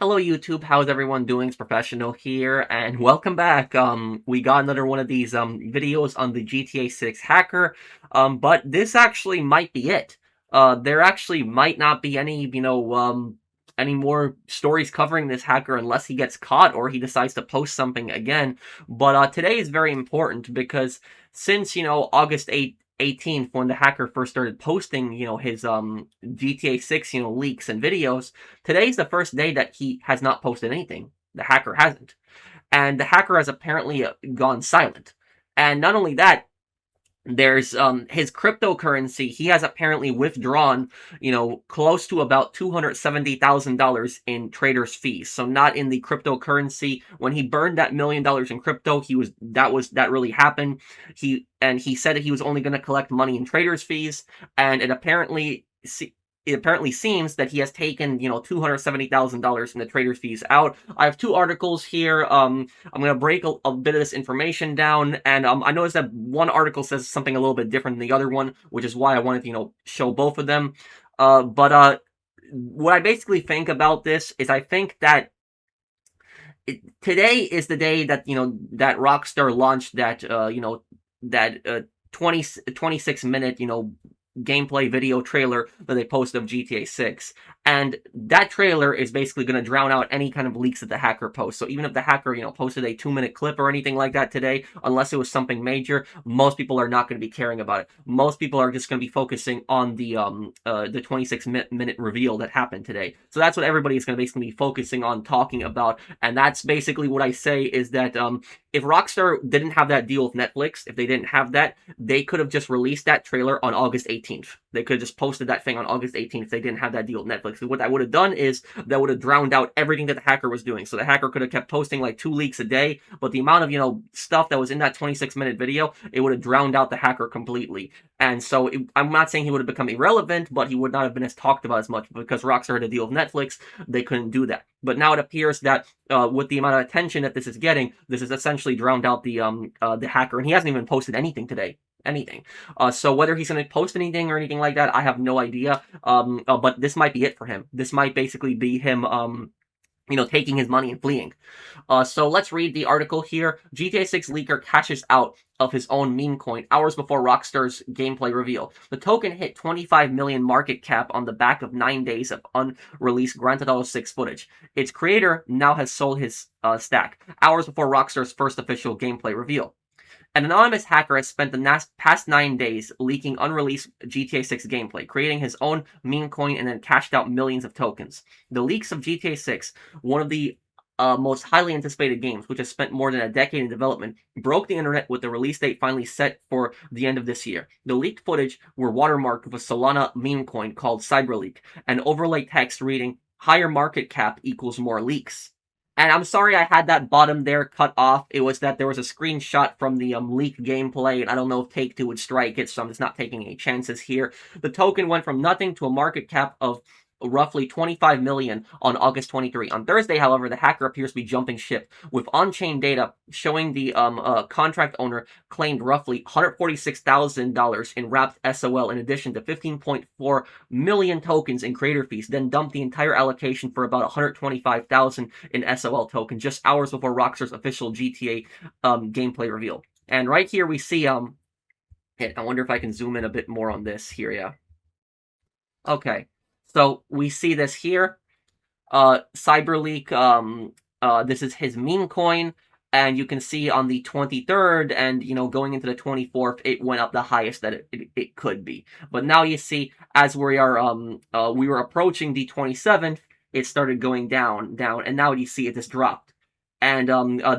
Hello YouTube, how's everyone doing? It's Professional here, and welcome back. We got another one of these videos on the GTA 6 hacker, but this actually might be it. There actually might not be any more stories covering this hacker unless he gets caught or he decides to post something again. But today is very important because since, August 18th, when the hacker first started posting, his GTA 6, leaks and videos, today's the first day that he has not posted anything. The hacker hasn't. And the hacker has apparently gone silent. And not only that, there's his cryptocurrency. He has apparently withdrawn, close to about $270,000 in traders' fees. So not in the cryptocurrency. When he burned that $1 million in crypto, that really happened. He said that he was only going to collect money in traders' fees, and it apparently seems that he has taken, $270,000 in the traders' fees out. I have two articles here. I'm going to break a bit of this information down, and I noticed that one article says something a little bit different than the other one, which is why I wanted to, show both of them. But what I basically think about this is I think that today is the day that, that Rockstar launched that, that 26-minute, gameplay video trailer that they posted of GTA 6. And that trailer is basically going to drown out any kind of leaks that the hacker posts. So even if the hacker, posted a 2-minute clip or anything like that today, unless it was something major, most people are not going to be caring about it. Most people are just going to be focusing on the 26-minute reveal that happened today. So that's what everybody is going to basically be focusing on talking about. And that's basically what I say is that if Rockstar didn't have that deal with Netflix, if they didn't have that, they could have just released that trailer on August 18th. They could have just posted that thing on August 18th if they didn't have that deal with Netflix. And what that would have done is that would have drowned out everything that the hacker was doing. So the hacker could have kept posting like 2 leaks a day, but the amount of, stuff that was in that 26-minute video, it would have drowned out the hacker completely. And so I'm not saying he would have become irrelevant, but he would not have been as talked about as much because Rockstar had a deal with Netflix. They couldn't do that. But now it appears that with the amount of attention that this is getting, this has essentially drowned out the hacker, and he hasn't even posted anything today. Anything. So whether he's going to post anything or anything like that, I have no idea. But this might be it for him. This might basically be him, taking his money and fleeing. So let's read the article here. GTA 6 leaker cashes out of his own Memecoin hours before Rockstar's gameplay reveal. The token hit 25 million market cap on the back of 9 days of unreleased Grand Theft Auto 6 footage. Its creator now has sold his stack hours before Rockstar's first official gameplay reveal. An anonymous hacker has spent the past 9 days leaking unreleased GTA 6 gameplay, creating his own Memecoin, and then cashed out millions of tokens. The leaks of GTA 6, one of the most highly anticipated games, which has spent more than a decade in development, broke the internet with the release date finally set for the end of this year. The leaked footage were watermarked with a Solana meme coin called Cyberleak, and overlay text reading, "Higher market cap equals more leaks." And I'm sorry I had that bottom there cut off. It was that there was a screenshot from the leaked gameplay, and I don't know if Take-Two would strike it, so I'm just not taking any chances here. The token went from nothing to a market cap of roughly 25 million on August 23. On Thursday, however, the hacker appears to be jumping ship, with on-chain data showing the contract owner claimed roughly $146,000 in wrapped SOL in addition to 15.4 million tokens in creator fees, then dumped the entire allocation for about 125,000 in SOL tokens just hours before Rockstar's official GTA gameplay reveal. And right here we see I wonder if I can zoom in a bit more on this here, yeah. Okay. So we see this here. Cyberleak, this is his meme coin, and you can see on the 23rd and, going into the 24th, it went up the highest that it could be. But now you see, as we were approaching the 27th, it started going down, and now you see it just dropped. And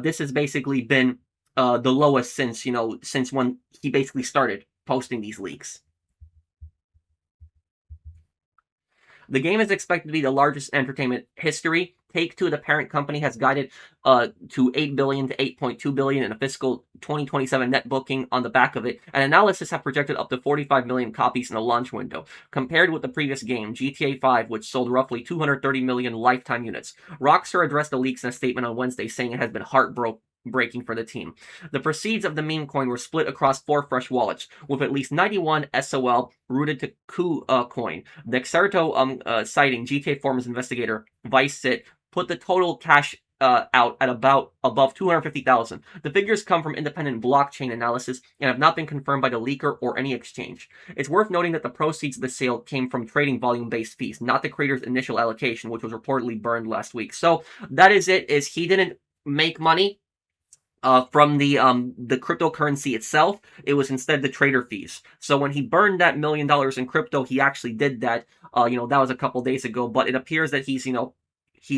this has basically been the lowest since when he basically started posting these leaks. The game is expected to be the largest entertainment history. Take-Two, the parent company, has guided to $8 billion to $8.2 billion in a fiscal 2027 net booking on the back of it, and analysts have projected up to 45 million copies in the launch window. Compared with the previous game, GTA 5, which sold roughly 230 million lifetime units. Rockstar addressed the leaks in a statement on Wednesday, saying it has been heartbreaking for the team. The proceeds of the meme coin were split across 4 fresh wallets, with at least 91 SOL routed to KuCoin. The Xerto citing GTA Forums investigator Vice Sit put the total cash out at about above 250,000. The figures come from independent blockchain analysis and have not been confirmed by the leaker or any exchange. It's worth noting that the proceeds of the sale came from trading volume-based fees, not the creator's initial allocation, which was reportedly burned last week. So that is it. Is he didn't make money from the cryptocurrency itself. It was instead the trader fees. So when he burned that $1 million in crypto, he actually did that. That was a couple days ago. But it appears that he's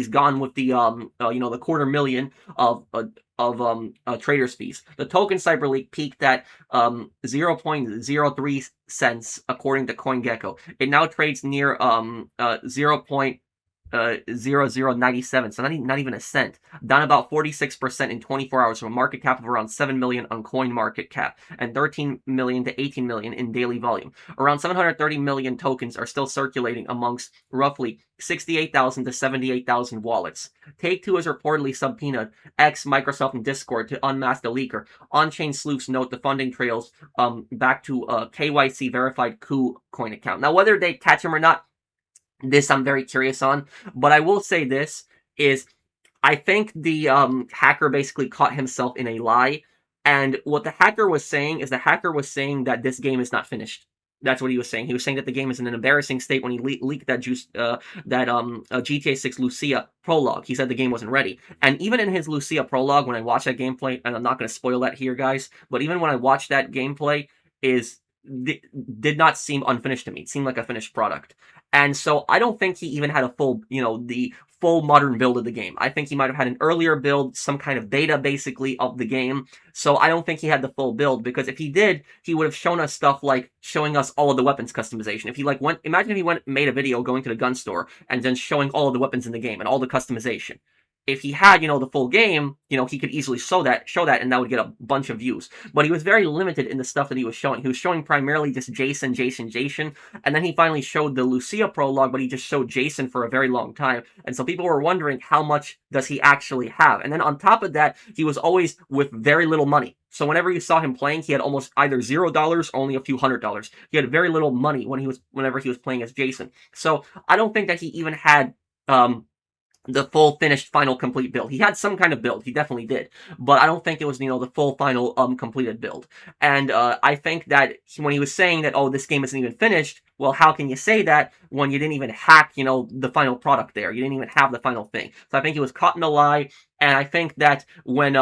gone with the the $250,000 of traders fees. The token Cyberleak peaked at 0.03 cents according to CoinGecko. It now trades near 0.0097, so not even a cent, down about 46% in 24 hours from a market cap of around 7 million on CoinMarketCap and 13 million to 18 million in daily volume. Around 730 million tokens are still circulating amongst roughly 68,000 to 78,000 wallets. Take-Two has reportedly subpoenaed X, Microsoft, and Discord to unmask the leaker. On-chain sleuths note the funding trails back to a KYC verified KuCoin account. Now, whether they catch him or not, this I'm very curious on, but I will say this is I think the hacker basically caught himself in a lie, and what the hacker was saying is that this game is not finished. That's what he was saying. He was saying that the game is in an embarrassing state when he leaked that GTA 6 Lucia prologue. He said the game wasn't ready. And even in his Lucia prologue, when I watched that gameplay, and I'm not going to spoil that here, guys, but even when I watched that gameplay, did not seem unfinished to me. It seemed like a finished product. And so I don't think he even had a the full modern build of the game. I think he might have had an earlier build, some kind of beta basically of the game. So I don't think he had the full build, because if he did, he would have shown us stuff like showing us all of the weapons customization. If he imagine if he made a video going to the gun store and then showing all of the weapons in the game and all the customization. If he had, the full game, he could easily show that, and that would get a bunch of views. But he was very limited in the stuff that he was showing. He was showing primarily just Jason, and then he finally showed the Lucia prologue, but he just showed Jason for a very long time. And so people were wondering, how much does he actually have? And then on top of that, he was always with very little money. So whenever you saw him playing, he had almost either $0 or only a few $100s. He had very little money whenever he was playing as Jason. So I don't think that he even had the full finished final complete build. He had some kind of build, he definitely did, but I don't think it was the full final completed build. And I think that when he was saying that, oh, this game isn't even finished, well, how can you say that when you didn't even hack the final product there? You didn't even have the final thing. So I think he was caught in a lie. And I think that when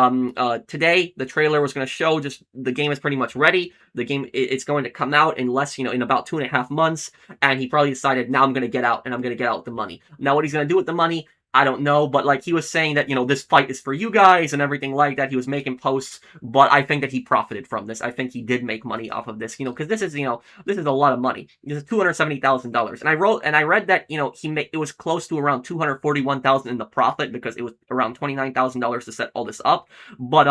today the trailer was going to show just the game is pretty much ready. The game, it's going to come out in in about 2.5 months. And he probably decided, now I'm going to get out, and I'm going to get out the money. Now what he's going to do with the money, I don't know, but he was saying that, this fight is for you guys and everything like that. He was making posts, but I think that he profited from this. I think he did make money off of this, because this is, this is a lot of money. This is $270,000. And I read that, it was close to around $241,000 in the profit, because it was around $29,000 to set all this up. But,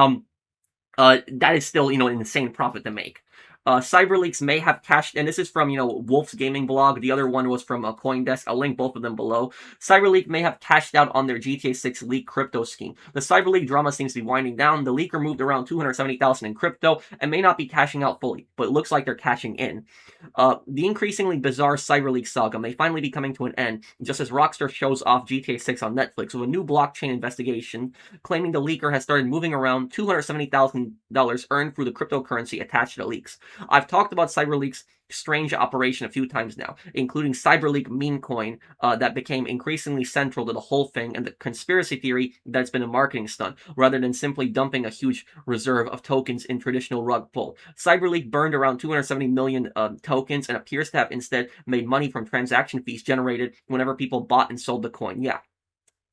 that is still, an insane profit to make. Cyberleaks may have cashed, and this is from, Wolf's gaming blog. The other one was from CoinDesk. I'll link both of them below. Cyberleak may have cashed out on their GTA 6 leak crypto scheme. The Cyberleak drama seems to be winding down. The leaker moved around $270,000 in crypto and may not be cashing out fully, but it looks like they're cashing in. The increasingly bizarre Cyberleak saga may finally be coming to an end, just as Rockstar shows off GTA 6 on Netflix with a new blockchain investigation claiming the leaker has started moving around $270,000 earned through the cryptocurrency attached to the leaks. I've talked about Cyberleak's strange operation a few times now, including Cyberleak Memecoin that became increasingly central to the whole thing, and the conspiracy theory that it's been a marketing stunt, rather than simply dumping a huge reserve of tokens in traditional rug pull. Cyberleak burned around 270 million tokens and appears to have instead made money from transaction fees generated whenever people bought and sold the coin. Yeah.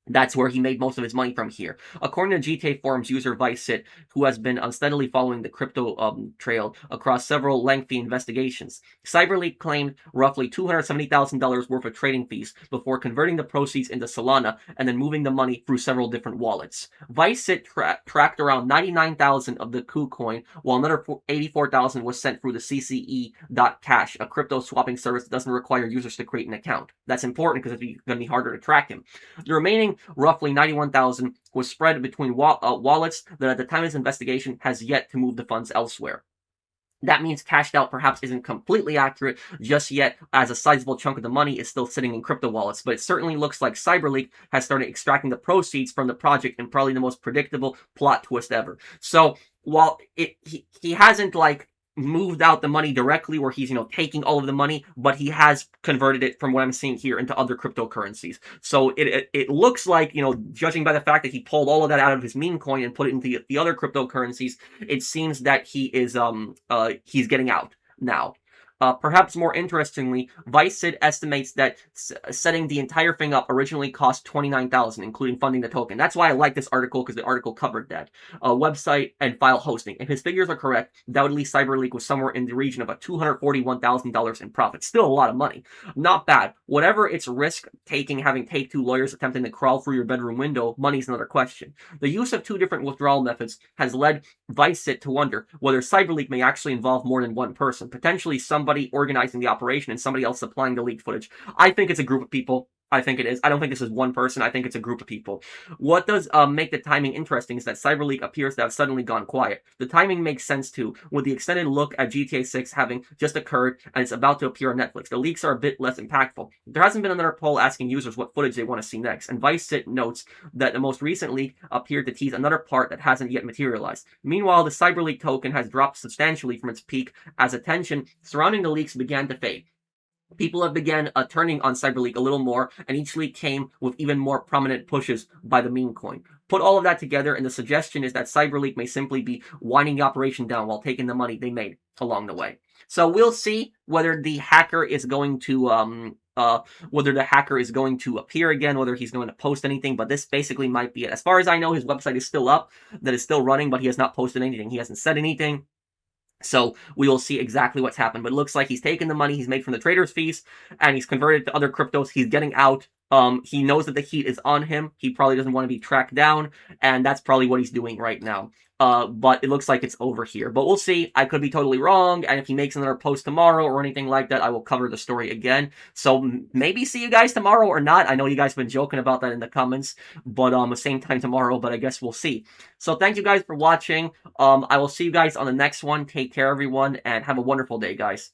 That's where he made most of his money from here. According to GTA Forums user Viceit, who has been unsteadily following the crypto trail across several lengthy investigations, Cyberleak claimed roughly $270,000 worth of trading fees before converting the proceeds into Solana and then moving the money through several different wallets. Viceit tracked around 99,000 of the KuCoin, while another 84,000 was sent through the CCE.cash, a crypto swapping service that doesn't require users to create an account. That's important because it's going to be harder to track him. The remaining roughly 91,000 was spread between wallets that at the time of his investigation has yet to move the funds elsewhere. That means cashed out perhaps isn't completely accurate just yet, as a sizable chunk of the money is still sitting in crypto wallets, but it certainly looks like CyberLeak has started extracting the proceeds from the project in probably the most predictable plot twist ever. So while he hasn't like moved out the money directly where he's taking all of the money, but he has converted it, from what I'm seeing here, into other cryptocurrencies. So it looks like, judging by the fact that he pulled all of that out of his meme coin and put it into the other cryptocurrencies, it seems that he's getting out now. Perhaps more interestingly, Viceit estimates that setting the entire thing up originally cost $29,000, including funding the token. That's why I like this article, because the article covered that. Website and file hosting. If his figures are correct, undoubtedly CyberLeak was somewhere in the region of $241,000 in profit. Still a lot of money. Not bad. Whatever its risk taking, having Take-Two lawyers attempting to crawl through your bedroom window, money's another question. The use of two different withdrawal methods has led Viceit to wonder whether CyberLeak may actually involve more than one person, potentially somebody organizing the operation and somebody else supplying the leaked footage. I think it's a group of people. I think it is. I don't think this is one person. I think it's a group of people. What does make the timing interesting is that CyberLeak appears to have suddenly gone quiet. The timing makes sense too, with the extended look at GTA 6 having just occurred and it's about to appear on Netflix. The leaks are a bit less impactful. There hasn't been another poll asking users what footage they want to see next, and Viceit notes that the most recent leak appeared to tease another part that hasn't yet materialized. Meanwhile, the CyberLeak token has dropped substantially from its peak as attention surrounding the leaks began to fade. People have begun turning on CyberLeak a little more, and each leak came with even more prominent pushes by the meme coin. Put all of that together, and the suggestion is that CyberLeak may simply be winding the operation down while taking the money they made along the way. So we'll see whether the hacker is going to appear again, whether he's going to post anything, but this basically might be it. As far as I know, his website is still up, that is still running, but he has not posted anything. He hasn't said anything. So we will see exactly what's happened. But it looks like he's taken the money he's made from the traders' fees and he's converted it to other cryptos. He's getting out. He knows that the heat is on him. He probably doesn't want to be tracked down, and that's probably what he's doing right now. But it looks like it's over here. But we'll see. I could be totally wrong, and if he makes another post tomorrow or anything like that, I will cover the story again. So maybe see you guys tomorrow or not. I know you guys have been joking about that in the comments, but same time tomorrow, but I guess we'll see. So thank you guys for watching. I will see you guys on the next one. Take care, everyone, and have a wonderful day, guys.